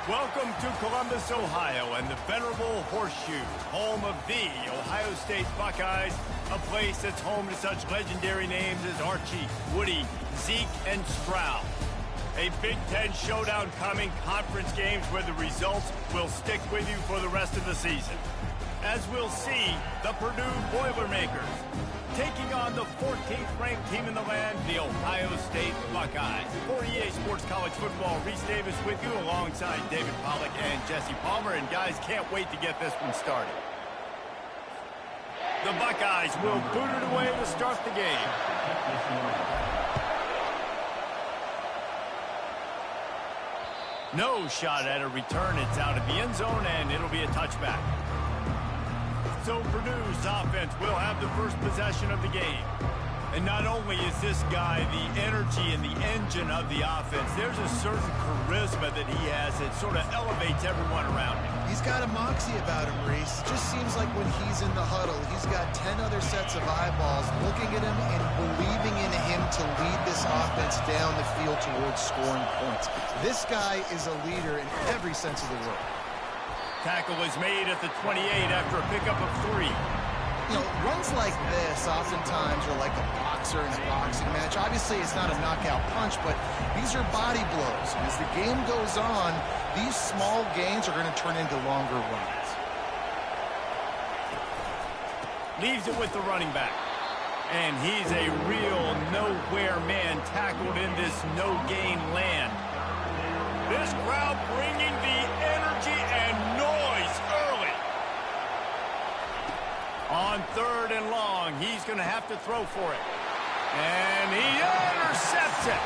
Welcome to Columbus, Ohio, and the venerable Horseshoe, home of the Ohio State Buckeyes, a place that's home to such legendary names as Archie, Woody, Zeke, and Stroud. A Big Ten showdown coming, conference games where the results will stick with you for the rest of the season. As we'll see, the Purdue Boilermakers taking on the 14th ranked team in the land, the Ohio State Buckeyes. For EA Sports College Football, Reese Davis with you alongside David Pollack and Jesse Palmer. And guys, can't wait to get this one started. The Buckeyes will boot it away to start the game. No shot at a return. It's out of the end zone, and it'll be a touchback. So Purdue's offense will have the first possession of the game. And not only is this guy the energy and the engine of the offense, there's a certain charisma that he has that sort of elevates everyone around him. He's got a moxie about him, Reese. It just seems like when he's in the huddle, he's got 10 other sets of eyeballs looking at him and believing in him to lead this offense down the field towards scoring points. This guy is a leader in every sense of the word. Tackle is made at the 28 after a pickup of 3. You know, runs like this oftentimes are like a boxer in a boxing match. Obviously, it's not a knockout punch, but these are body blows. And as the game goes on, these small gains are going to turn into longer runs. Leaves it with the running back. And he's a real nowhere man tackled in this no-gain land. This crowd bringing the energy and noise early. On 3rd and long, he's going to have to throw for it. And he intercepts it.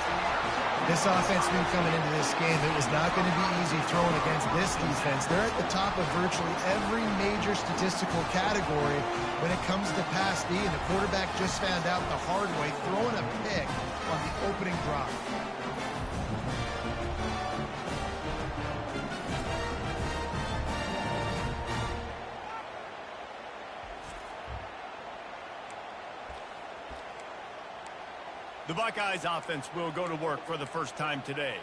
This offense knew coming into this game it was not going to be easy throwing against this defense. They're at the top of virtually every major statistical category when it comes to pass D, and the quarterback just found out the hard way, throwing a pick on the opening drive. The Buckeyes offense will go to work for the first time today.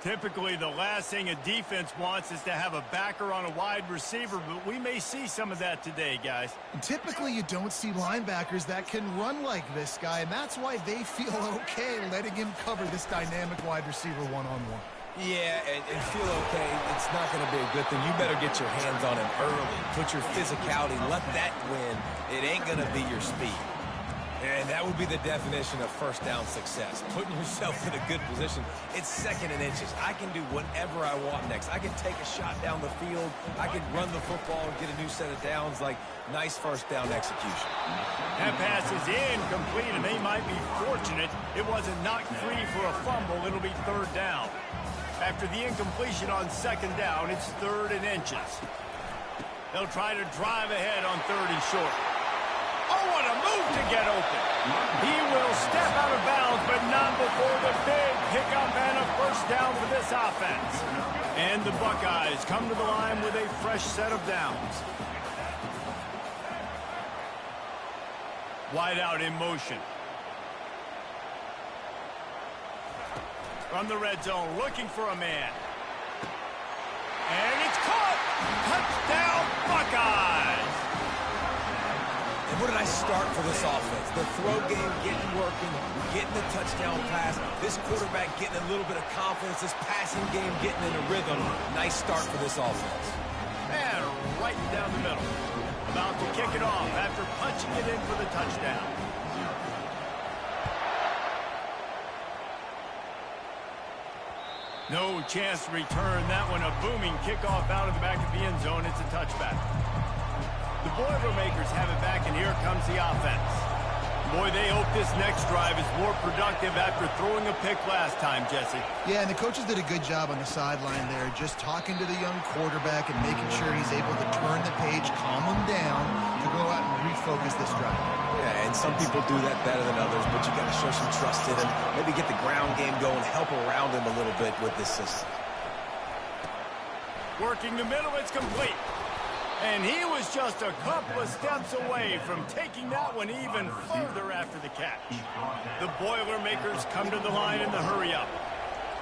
Typically, the last thing a defense wants is to have a backer on a wide receiver, but we may see some of that today, guys. Typically, you don't see linebackers that can run like this guy, and that's why they feel okay letting him cover this dynamic wide receiver one-on-one. Yeah, and feel okay. It's not going to be a good thing. You better get your hands on him early. Put your physicality. Let that win. It ain't going to be your speed. And that would be the definition of first down success. Putting yourself in a good position. It's 2nd and inches. I can do whatever I want next. I can take a shot down the field. I can run the football and get a new set of downs. Like, nice first down execution. That pass is incomplete, and they might be fortunate it wasn't knocked free for a fumble. It'll be 3rd down. After the incompletion on 2nd down, it's 3rd and inches. They'll try to drive ahead on 3rd and short. Oh, what a move to get open. He will step out of bounds, but not before the big pickup and a first down for this offense. And the Buckeyes come to the line with a fresh set of downs. Wide out in motion. From the red zone, looking for a man. And it's caught! Touchdown, Buckeyes! And what did I start for this offense? The throw game getting working, getting the touchdown pass, this quarterback getting a little bit of confidence, this passing game getting in a rhythm. Nice start for this offense. And right down the middle. About to kick it off after punching it in for the touchdown. No chance to return that one. A booming kickoff out of the back of the end zone. It's a touchback. The Boilermakers have it back, and here comes the offense. Boy, they hope this next drive is more productive after throwing a pick last time, Jesse. Yeah, and the coaches did a good job on the sideline there, just talking to the young quarterback and making sure he's able to turn the page, calm him down, to go out and refocus this drive. Yeah, and some people do that better than others, but you got to show some trust in him, maybe get the ground game going, help around him a little bit with this system. Working the middle, it's complete. And he was just a couple of steps away from taking that one even further after the catch. The Boilermakers come to the line in the hurry-up.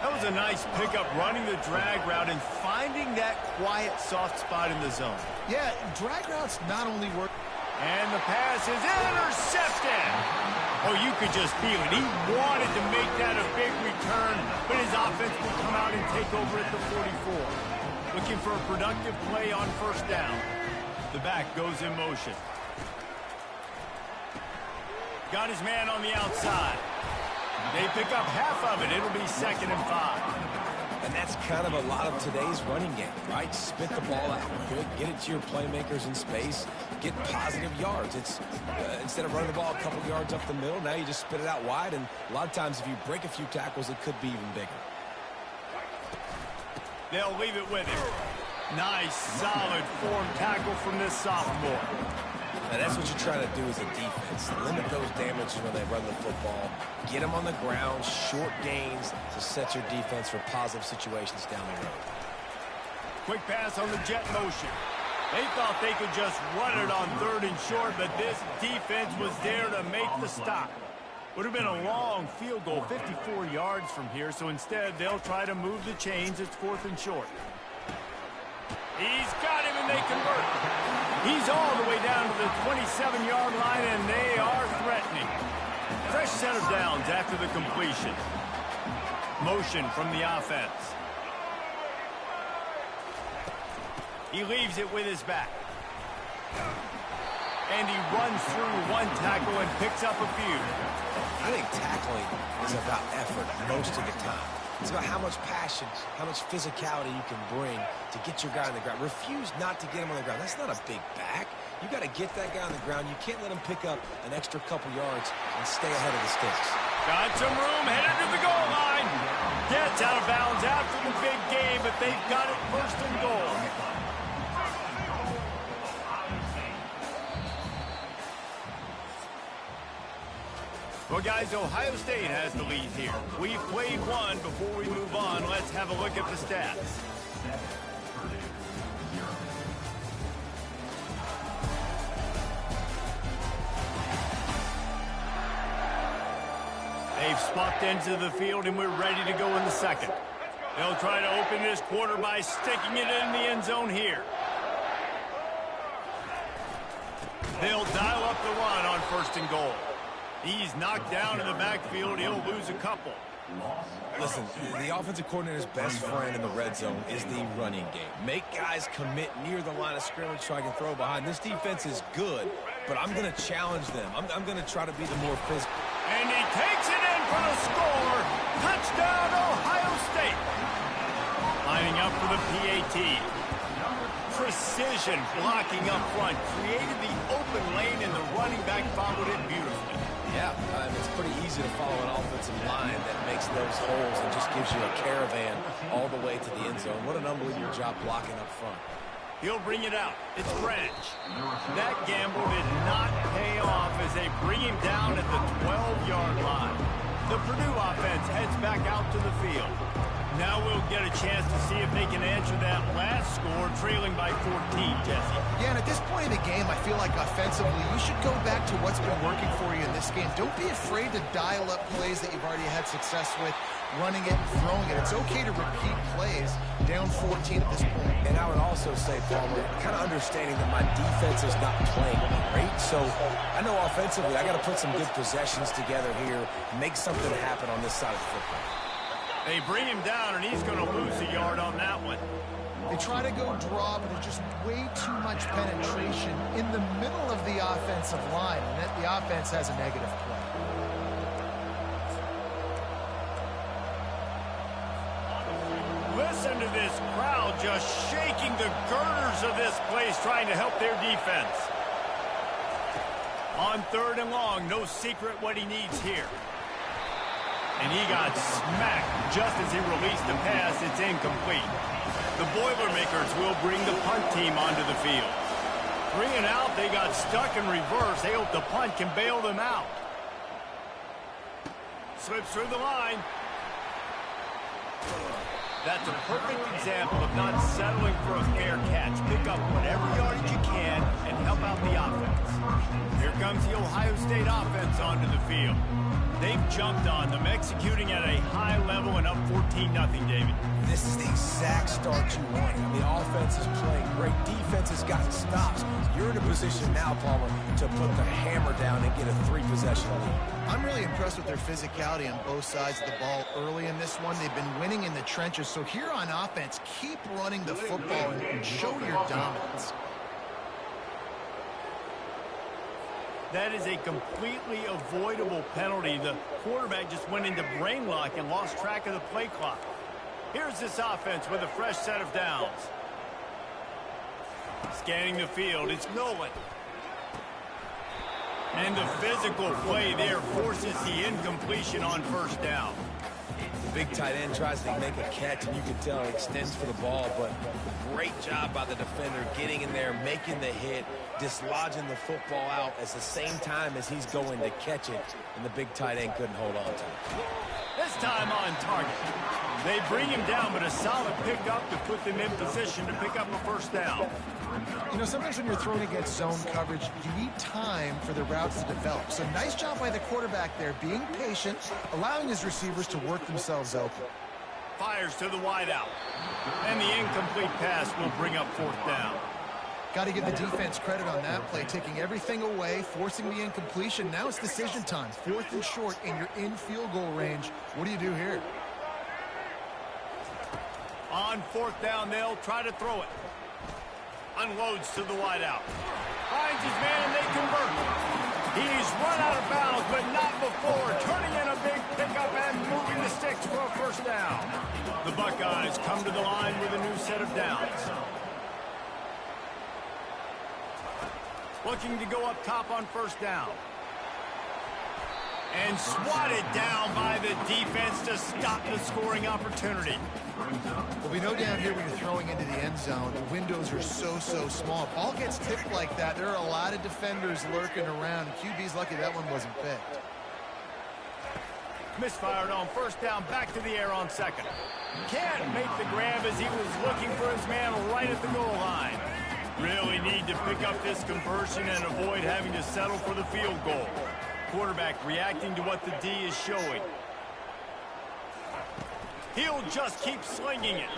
That was a nice pickup, running the drag route and finding that quiet, soft spot in the zone. Yeah, drag routes not only work. And the pass is intercepted. Oh, you could just feel it. He wanted to make that a big return, but his offense will come out and take over at the 44. Looking for a productive play on first down. The back goes in motion. Got his man on the outside. They pick up half of it. It'll be 2nd and 5. And that's kind of a lot of today's running game, right? Spit the ball out quick, get it to your playmakers in space, get positive yards. It's instead of running the ball a couple yards up the middle, now you just spit it out wide, and a lot of times if you break a few tackles, it could be even bigger. They'll leave it with him. Nice, solid form tackle from this sophomore. Now that's what you're trying to do as a defense. Limit those damages when they run the football. Get them on the ground, short gains to set your defense for positive situations down the road. Quick pass on the jet motion. They thought they could just run it on 3rd and short, but this defense was there to make the stop. Would have been a long field goal, 54 yards from here, so instead they'll try to move the chains. It's 4th and short. He's got him, and they convert. He's all the way down to the 27-yard line, and they are threatening. Fresh set of downs after the completion. Motion from the offense. He leaves it with his back. And he runs through one tackle and picks up a few. I think tackling is about effort most of the time. It's about how much passion, how much physicality you can bring to get your guy on the ground. Refuse not to get him on the ground. That's not a big back. You got to get that guy on the ground. You can't let him pick up an extra couple yards and stay ahead of the sticks. Got some room, headed to the goal line. Gets out of bounds after the big game, but they've got it 1st and goal. Well, guys, Ohio State has the lead here. We've played one. Before we move on, let's have a look at the stats. They've swapped into the field, and we're ready to go in the second. They'll try to open this quarter by sticking it in the end zone here. They'll dial up the run on 1st and goal. He's knocked down in the backfield. He'll lose a couple. Listen, the offensive coordinator's best friend in the red zone is the running game. Make guys commit near the line of scrimmage so I can throw behind. This defense is good, but I'm going to challenge them. I'm going to try to be the more physical. And he takes it in for the score. Touchdown, Ohio State. Lining up for the PAT. Precision blocking up front. Created the open lane, and the running back followed it beautifully. Yeah, it's pretty easy to follow an offensive line that makes those holes and just gives you a caravan all the way to the end zone. What an unbelievable job blocking up front. He'll bring it out. It's Branch. That gamble did not pay off as they bring him down at the 12-yard line. The Purdue offense heads back out to the field. Now we'll get a chance to see if they can answer that last score, trailing by 14, Jesse. Yeah, and at this point in the game, I feel like offensively, you should go back to what's been working for you in this game. Don't be afraid to dial up plays that you've already had success with, running it and throwing it. It's okay to repeat plays down 14 at this point. And I would also say, Palmer, kind of understanding that my defense is not playing great. So I know offensively, I got to put some good possessions together here, make something happen on this side of the football. They bring him down, and he's going to lose a yard on that one. They try to go draw, but there's just way too much penetration in the middle of the offensive line, and then the offense has a negative play. Listen to this crowd just shaking the girders of this place, trying to help their defense. On 3rd and long, no secret what he needs here. And he got smacked just as he released the pass. It's incomplete. The Boilermakers will bring the punt team onto the field. 3 and out, they got stuck in reverse. They hope the punt can bail them out. Slips through the line. That's a perfect example of not settling for a fair catch. Pick up whatever yardage you can and help out the offense. Here comes the Ohio State offense onto the field. They've jumped on them, executing at a high level and up 14-0, David. This is the exact start you want. I mean, the offense is playing great. Defense has gotten stops. You're in a position now, Palmer, to put the hammer down and get a 3-possession lead. I'm really impressed with their physicality on both sides of the ball early in this one. They've been winning in the trenches. So here on offense, keep running the football and show your dominance. That is a completely avoidable penalty. The quarterback just went into brain lock and lost track of the play clock. Here's this offense with a fresh set of downs. Scanning the field, it's Nolan. And the physical play there forces the incompletion on first down. The big tight end tries to make a catch, and you can tell it extends for the ball, but great job by the defender getting in there, making the hit, dislodging the football out at the same time as he's going to catch it, and the big tight end couldn't hold on to it. This time on target. They bring him down, but a solid pickup to put them in position to pick up a first down. You know, sometimes when you're thrown against zone coverage, you need time for the routes to develop. So nice job by the quarterback there, being patient, allowing his receivers to work themselves open. Fires to the wideout. And the incomplete pass will bring up fourth down. Got to give the defense credit on that play, taking everything away, forcing the incompletion. Now it's decision time. 4th and short, and you're in field goal range. What do you do here? On 4th down, they'll try to throw it. Unloads to the wideout. Finds his man, and they convert. He's run out of bounds, but not before. Turning in a big pickup and moving the sticks for a first down. The Buckeyes come to the line with a new set of downs. Looking to go up top on first down. And swatted down by the defense to stop the scoring opportunity. Well, we know down here when you're throwing into the end zone, the windows are so small. Ball gets tipped like that, there are a lot of defenders lurking around. QB's lucky that one wasn't picked. Misfired on first down, back to the air on second. Can't make the grab as he was looking for his man right at the goal line. Really need to pick up this conversion and avoid having to settle for the field goal. Quarterback reacting to what the D is showing. He'll just keep slinging it.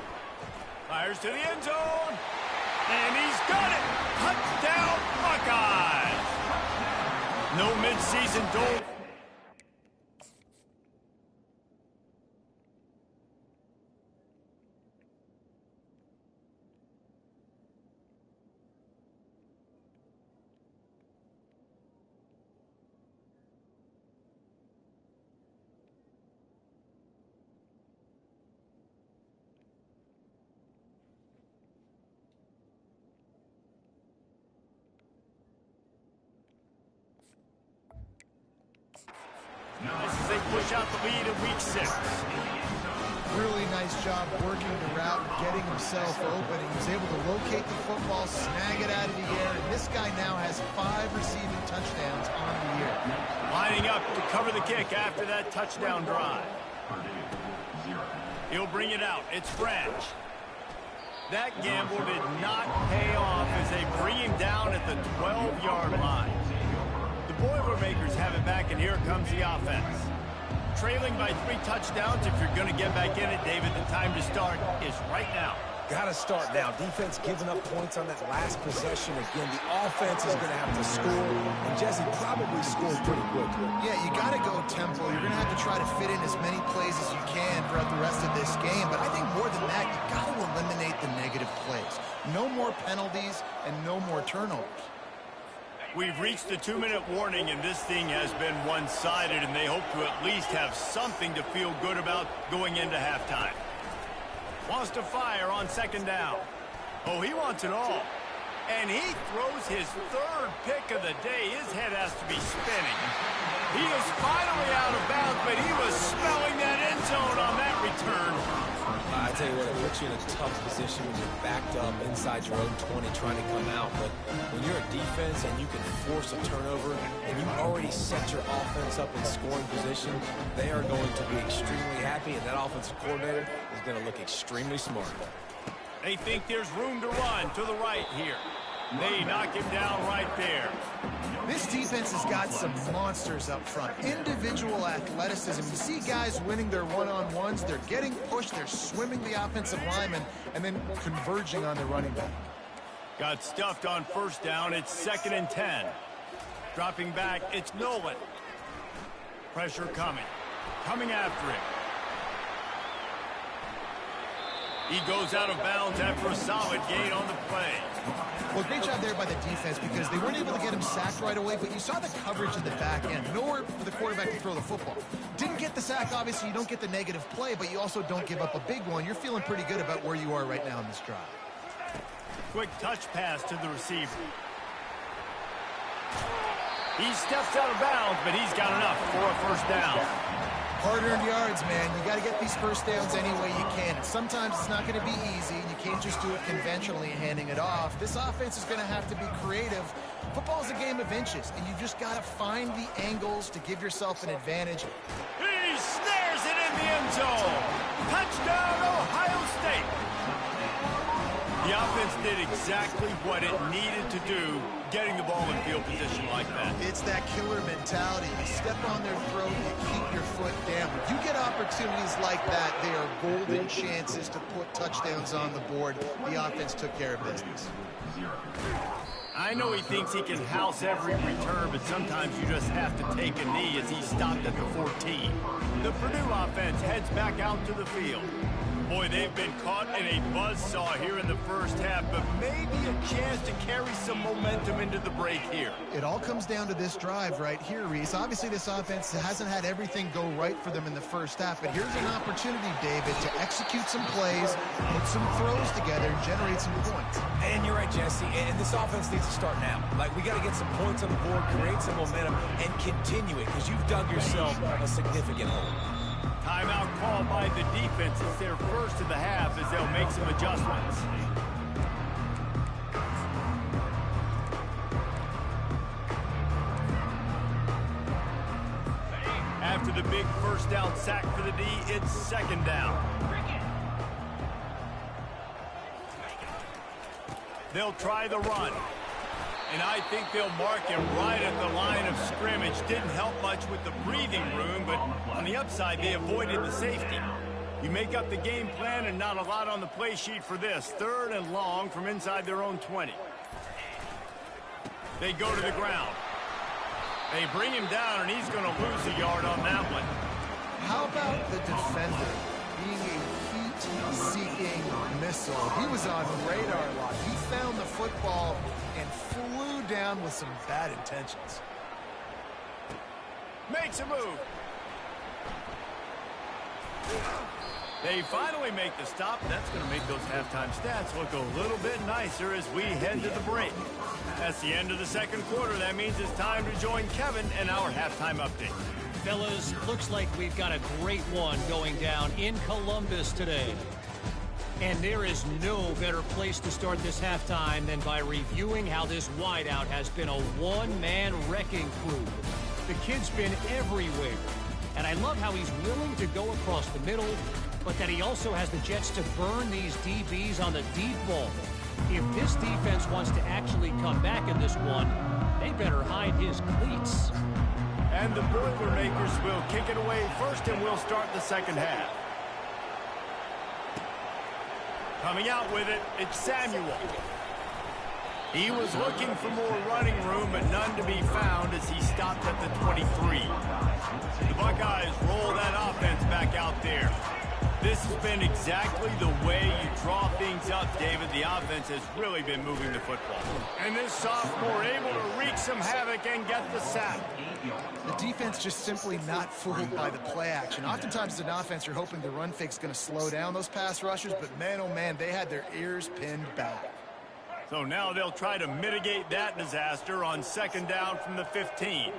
Fires to the end zone. And he's got it. Touchdown, Buckeyes. No midseason goal. As they push out the lead in week 6. Really nice job working the route and getting himself open. He was able to locate the football, snag it out of the air, and this guy now has 5 receiving touchdowns on the year. Lining up to cover the kick after that touchdown drive. He'll bring it out. It's French. That gamble did not pay off as they bring him down at the 12-yard line. The Boilermakers have it back, and here comes the offense. Trailing by 3 touchdowns. If you're going to get back in it, David, the time to start is right now. Got to start now. Defense giving up points on that last possession. Again, the offense is going to have to score, and Jesse probably scored pretty quickly. Yeah, you got to go tempo. You're going to have to try to fit in as many plays as you can throughout the rest of this game, but I think more than that, you got to eliminate the negative plays. No more penalties and no more turnovers. We've reached the 2-minute warning, and this thing has been one-sided, and they hope to at least have something to feel good about going into halftime. Wants to fire on second down. Oh, he wants it all. And he throws his 3rd pick of the day. His head has to be spinning. He is finally out of bounds, but he was smelling that end zone on that return. I tell you what, it puts you in a tough position when you're backed up inside your own 20 trying to come out. But when you're a defense and you can force a turnover and you already set your offense up in scoring position, they are going to be extremely happy, and that offensive coordinator is going to look extremely smart. They think there's room to run to the right here. They knock him down right there. This defense has got some monsters up front. Individual athleticism. You see guys winning their one-on-ones. They're getting pushed. They're swimming the offensive lineman and then converging on the running back. Got stuffed on first down. It's 2nd and 10. Dropping back, it's Nolan. Pressure coming. Coming after him. He goes out of bounds after a solid gain on the play. Well, great job there by the defense because they weren't able to get him sacked right away, but you saw the coverage in the back end. Nowhere for the quarterback to throw the football. Didn't get the sack, obviously. You don't get the negative play, but you also don't give up a big one. You're feeling pretty good about where you are right now in this drive. Quick touch pass to the receiver. He steps out of bounds, but he's got enough for a first down. Hard-earned yards, man. You got to get these first downs any way you can. And sometimes it's not going to be easy. You can't just do it conventionally handing it off. This offense is going to have to be creative. Football is a game of inches, and you've just got to find the angles to give yourself an advantage. He snares it in the end zone. Touchdown, Ohio State. The offense did exactly what it needed to do, getting the ball in field position like that. It's that killer mentality. You step on their throat, you keep your foot down. When you get opportunities like that, they are golden chances to put touchdowns on the board. The offense took care of business. I know he thinks he can house every return, but sometimes you just have to take a knee as he stopped at the 14. The Purdue offense heads back out to the field. Boy, they've been caught in a buzzsaw here in the first half, but maybe a chance to carry some momentum into the break here. It all comes down to this drive right here, Reese. Obviously, this offense hasn't had everything go right for them in the first half, but here's an opportunity, David, to execute some plays, put some throws together, and generate some points. And you're right, Jesse, and this offense needs to start now. Like, we got to get some points on the board, create some momentum, and continue it, because you've dug yourself a significant hole. Timeout called by the defense. It's their first of the half as they'll make some adjustments. After the big first down sack for the D, it's 2nd down. They'll try the run. And I think they'll mark him right at the line of scrimmage. Didn't help much with the breathing room, but on the upside, they avoided the safety. You make up the game plan and not a lot on the play sheet for this. 3rd and long from inside their own 20. They go to the ground. They bring him down, and he's going to lose a yard on that one. How about the defender being a heat-seeking missile? He was on radar lock. He found the football and flew down with some bad intentions. Makes a move. They finally make the stop. That's going to make those halftime stats look a little bit nicer as we head to the break. That's the end of the second quarter. That means it's time to join Kevin and our halftime update. Fellas, looks like we've got a great one going down in Columbus today. And there is no better place to start this halftime than by reviewing how this wideout has been a one-man wrecking crew. The kid's been everywhere. And I love how he's willing to go across the middle, but that he also has the jets to burn these DBs on the deep ball. If this defense wants to actually come back in this one, they better hide his cleats. And the Boilermakers will kick it away first, and we'll start the second half. Coming out with it, it's Samuel. He was looking for more running room, but none to be found as he stopped at the 23. The Buckeyes roll that offense back out there. This has been exactly the way you draw things up, David. The offense has really been moving the football. And this sophomore able to wreak some havoc and get the sack. The defense just simply not fooled by the play action. Oftentimes as an offense, you're hoping the run fake's going to slow down those pass rushers, but man, oh man, they had their ears pinned back. So now they'll try to mitigate that disaster on 2nd down from the 15.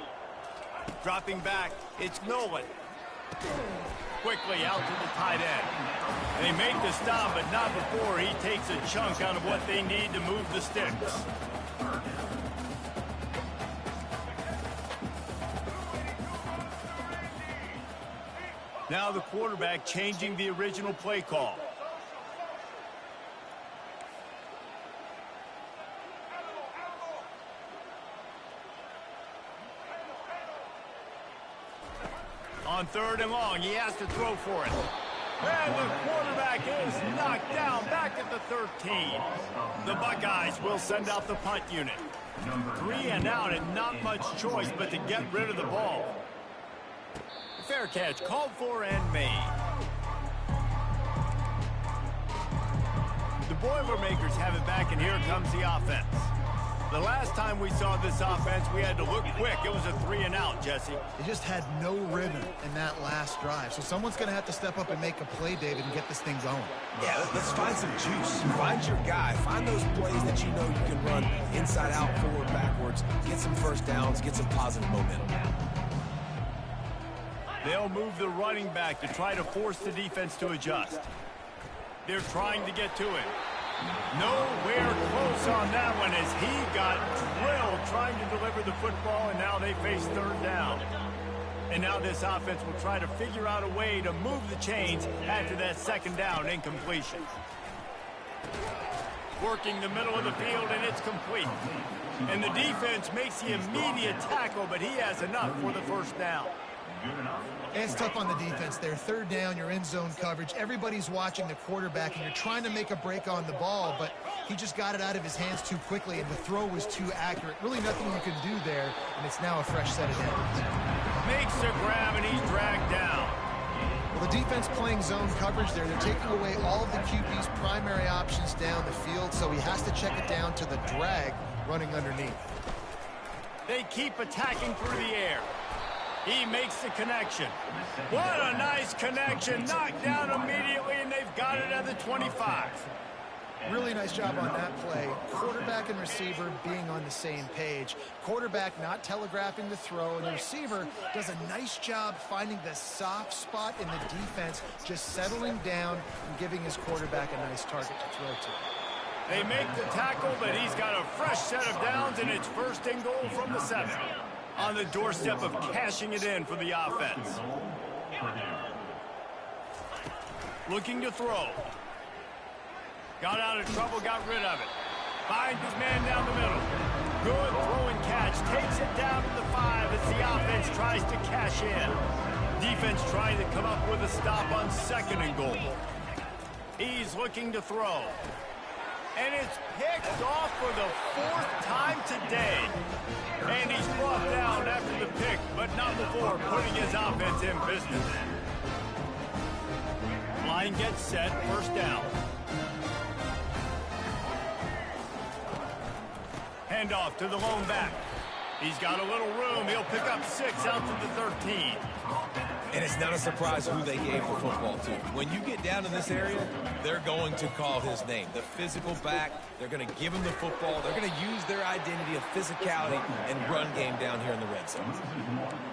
Dropping back, it's Nolan. Quickly out to the tight end. They make the stop, but not before he takes a chunk out of what they need to move the sticks. Now the quarterback changing the original play call. On 3rd and long, he has to throw for it. And the quarterback is knocked down back at the 13. The Buckeyes will send out the punt unit. 3 and out and not much choice but to get rid of the ball. Fair catch called for and made. The Boilermakers have it back, and here comes the offense. The last time we saw this offense, we had to look quick. It was a 3 and out, Jesse. They just had no rhythm in that last drive. So someone's going to have to step up and make a play, David, and get this thing going. Yeah, let's find some juice. Find your guy. Find those plays that you know you can run inside out, forward, backwards. Get some first downs. Get some positive momentum. They'll move the running back to try to force the defense to adjust. They're trying to get to it. Nowhere close on that one as he got drilled trying to deliver the football, and now they face 3rd down. And now this offense will try to figure out a way to move the chains after that 2nd down incompletion. Working the middle of the field, and it's complete. And the defense makes the immediate tackle, but he has enough for the 1st down. It's tough on the defense there. 3rd down, you're in zone coverage. Everybody's watching the quarterback, and you're trying to make a break on the ball, but he just got it out of his hands too quickly, and the throw was too accurate. Really nothing you can do there, and it's now a fresh set of downs. Makes the grab, and he's dragged down. Well, the defense playing zone coverage there. They're taking away all of the QB's primary options down the field, so he has to check it down to the drag running underneath. They keep attacking through the air. He makes the connection. What a nice connection. Knocked down immediately, and they've got it at the 25. Really nice job on that play. Quarterback and receiver being on the same page. Quarterback not telegraphing the throw, and the receiver does a nice job finding the soft spot in the defense, just settling down and giving his quarterback a nice target to throw to. They make the tackle, but he's got a fresh set of downs, and it's 1st and goal from the 7. On the doorstep of cashing it in for the offense. Looking to throw. Got out of trouble, got rid of it. Finds his man down the middle. Good throw and catch. Takes it down to the 5 as the offense tries to cash in. Defense trying to come up with a stop on 2nd and goal. He's looking to throw. And it's picked off for the 4th time today. And he's brought down after the pick, but not before putting his offense in business. Line gets set, 1st down. Handoff to the lone back. He's got a little room. He'll pick up 6 out to the 13. And it's not a surprise who they gave the football to. When you get down in this area, they're going to call his name. The physical back, they're going to give him the football. They're going to use their identity of physicality and run game down here in the red zone.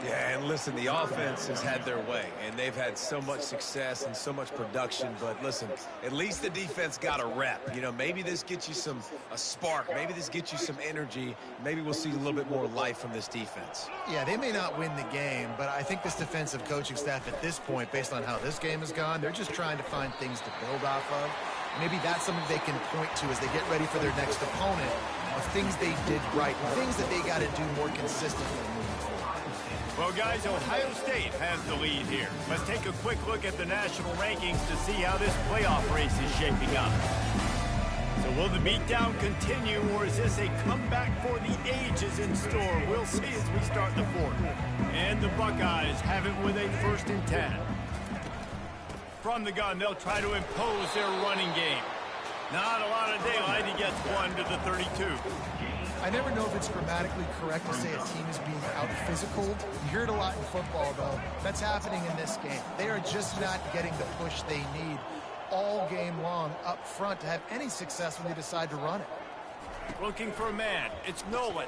Yeah, and listen, the offense has had their way, and they've had so much success and so much production. But listen, at least the defense got a rep. You know, maybe this gets you a spark. Maybe this gets you some energy. Maybe we'll see a little bit more life from this defense. Yeah, they may not win the game, but I think this defensive coaching staff at this point, based on how this game has gone, they're just trying to find things to build off of. Maybe that's something they can point to as they get ready for their next opponent, of things they did right, things that they got to do more consistently moving forward. Well, guys, Ohio State has the lead here. Let's take a quick look at the national rankings to see how this playoff race is shaping up. So will the beatdown continue, or is this a comeback for the ages in store? We'll see as we start the 4th. And the Buckeyes have it with a 1st and 10. From the gun, they'll try to impose their running game. Not a lot of daylight. He gets 1 to the 32. I never know if it's grammatically correct to say a team is being out-physical. You hear it a lot in football, though. That's happening in this game. They are just not getting the push they need all game long up front to have any success when they decide to run it. Looking for a man. It's Nolan.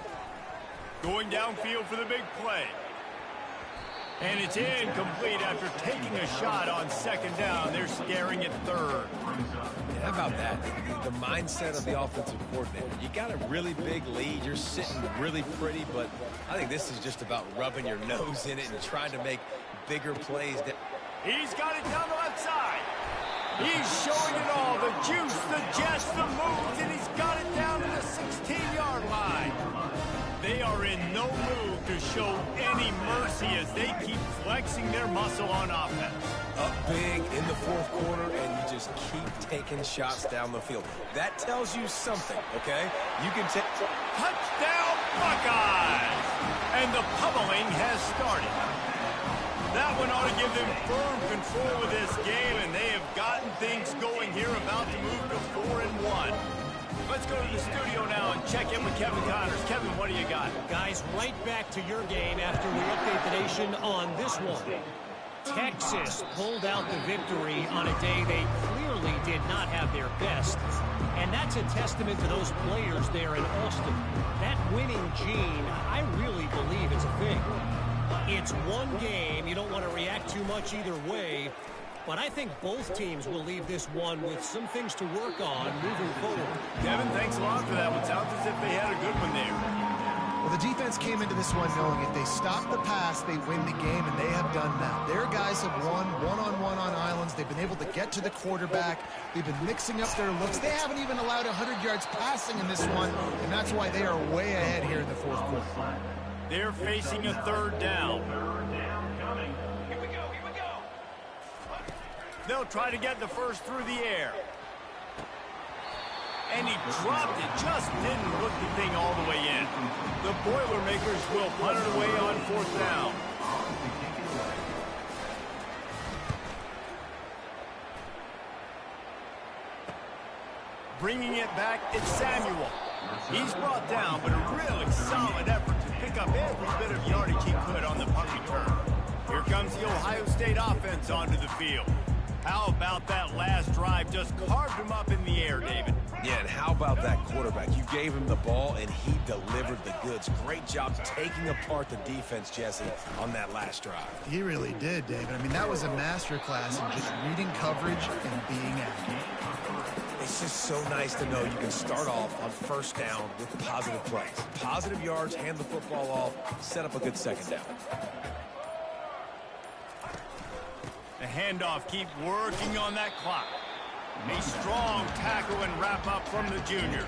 Going downfield for the big play. And it's incomplete after taking a shot on 2nd down. They're staring at 3rd. Yeah, how about that? The mindset of the offensive coordinator. You got a really big lead. You're sitting really pretty, but I think this is just about rubbing your nose in it and trying to make bigger plays. He's got it down the left side. He's showing it all. The juice, the jets, the moves, and he's got it down to the 16-yard line. they are in no mood to show any mercy as they keep flexing their muscle on offense. Up big in the fourth quarter, and you just keep taking shots down the field. That tells you something, okay? You can take... Touchdown, Buckeyes! And the pummeling has started. That one ought to give them firm control of this game, and they have gotten things going here, about to move to 4-1. Let's go to the studio now and check in with Kevin Connors. Kevin, what do you got? Guys, right back to your game after we update the nation on this one. Texas pulled out the victory on a day they clearly did not have their best. And that's a testament to those players there in Austin. That winning gene, I really believe it's a thing. It's one game. You don't want to react too much either way. But I think both teams will leave this one with some things to work on moving forward. Kevin, thanks a lot for that. It sounds as if they had a good one there. Well, the defense came into this one knowing if they stop the pass, they win the game, and they have done that. Their guys have won one-on-one on islands. They've been able to get to the quarterback. They've been mixing up their looks. They haven't even allowed 100 yards passing in this one, and that's why they are way ahead here in the fourth quarter. They're facing a third down. Here we go. They'll try to get the first through the air. And he dropped it, just didn't hook the thing all the way in. The Boilermakers will punt it away on fourth down. Bringing it back, it's Samuel. He's brought down, but a really solid effort to pick up every bit of yardage he could on the punt return. Here comes the Ohio State offense onto the field. How about that last drive? Just carved him up in the air, David. Yeah, and how about that quarterback? You gave him the ball, and he delivered the goods. Great job taking apart the defense, Jesse, on that last drive. He really did, David. I mean, that was a masterclass in just reading coverage and being accurate. It's just so nice to know you can start off on first down with positive plays. Positive yards, hand the football off, set up a good second down. The handoff, keep working on that clock. A strong tackle and wrap up from the junior.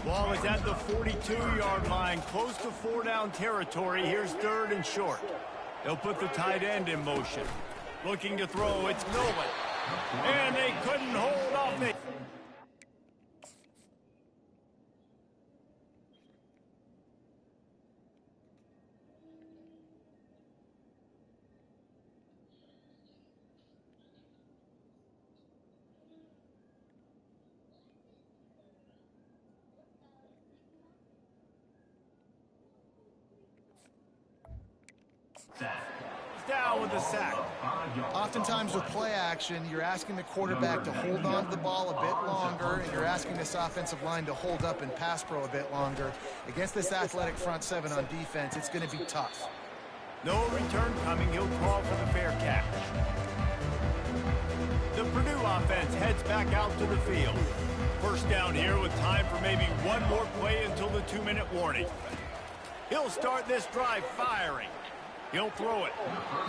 Ball is at the 42-yard line, close to 4-down territory. Here's third and short. They'll put the tight end in motion. Looking to throw, it's Nolan. And they couldn't hold off it. Down with the sack. Oftentimes with play action, you're asking the quarterback to hold on to the ball a bit longer, and you're asking this offensive line to hold up and pass pro a bit longer. Against this athletic front seven on defense, it's going to be tough. No return coming. He'll call for the fair catch. The Purdue offense heads back out to the field. First down here with time for maybe one more play until the 2-minute warning. He'll start this drive firing. He'll throw it.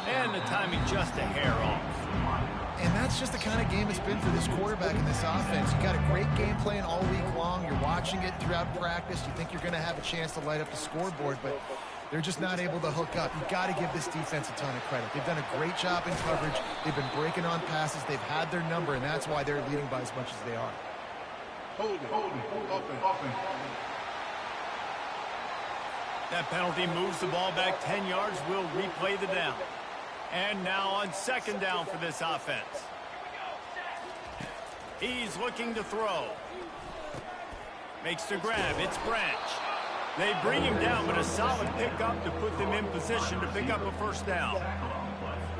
And the timing just a hair off. And that's just the kind of game it's been for this quarterback in this offense. You got a great game plan all week long. You're watching it throughout practice. You think you're going to have a chance to light up the scoreboard, but they're just not able to hook up. You've got to give this defense a ton of credit. They've done a great job in coverage. They've been breaking on passes. They've had their number, and that's why they're leading by as much as they are. Hold open. That penalty moves the ball back 10 yards. We'll replay the down. And now on second down for this offense. He's looking to throw. Makes the grab. It's Branch. They bring him down, but a solid pickup to put them in position to pick up a first down.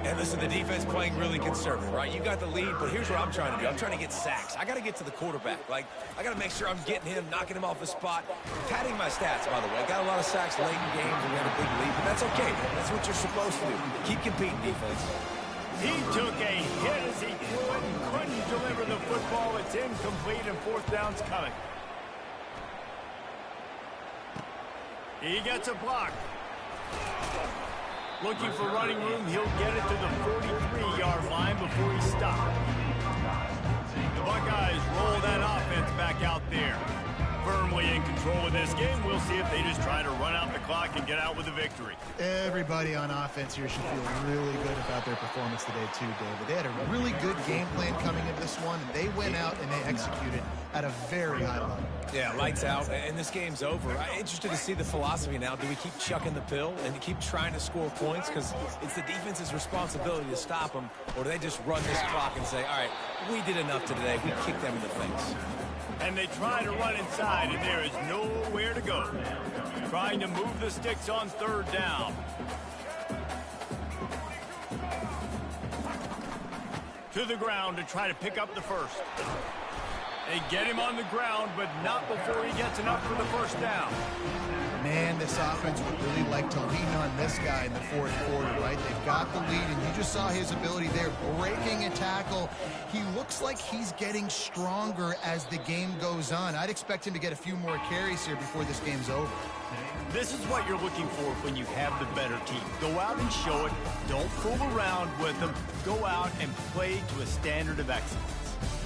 And listen, the defense playing really conservative, right? You got the lead, but here's what I'm trying to do. I'm trying to get sacks. I got to get to the quarterback. Like, I got to make sure I'm getting him, knocking him off the spot. Padding my stats, by the way. Got a lot of sacks late in games and we had a big lead, but that's okay. That's what you're supposed to do. Keep competing, defense. He took a hit as he threw it and couldn't deliver the football. It's incomplete and fourth down's coming. He gets a block. Looking for running room, he'll get it to the 43-yard line before he stops. The Buckeyes roll that offense back out there. firmly in control of this game. We'll see if they just try to run out the clock and get out with a victory. Everybody on offense here should feel really good about their performance today too, David. They had a really good game plan coming into this one, and they went out and they executed at a very high level. Yeah, lights out, and this game's over. I'm interested to see the philosophy now. Do we keep chucking the pill and keep trying to score points because it's the defense's responsibility to stop them, or do they just run this clock and say, all right, we did enough today, we kicked them in the face? And they try to run inside, and there is nowhere to go. Trying to move the sticks on third down. To the ground to try to pick up the first. They get him on the ground, but not before he gets enough for the first down. Man, this offense would really like to lean on this guy in the fourth quarter, right? They've got the lead, and you just saw his ability there, breaking a tackle. He looks like he's getting stronger as the game goes on. I'd expect him to get a few more carries here before this game's over. This is what you're looking for when you have the better team. Go out and show it. Don't fool around with them. Go out and play to a standard of excellence.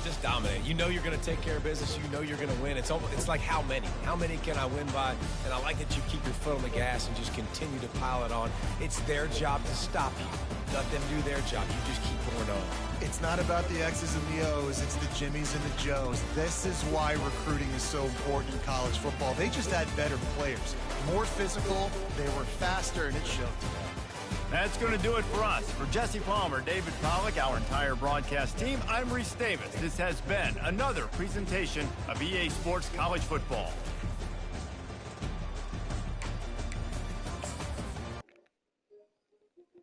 Just dominate. You know you're going to take care of business. You know you're going to win. It's like how many? How many can I win by? And I like that you keep your foot on the gas and just continue to pile it on. It's their job to stop you. Let them do their job. You just keep going on. It's not about the X's and the O's. It's the Jimmies and the Joes. This is why recruiting is so important in college football. They just had better players. More physical. They were faster, and it showed today. That's going to do it for us. For Jesse Palmer, David Pollack, our entire broadcast team, I'm Reese Davis. This has been another presentation of EA Sports College Football.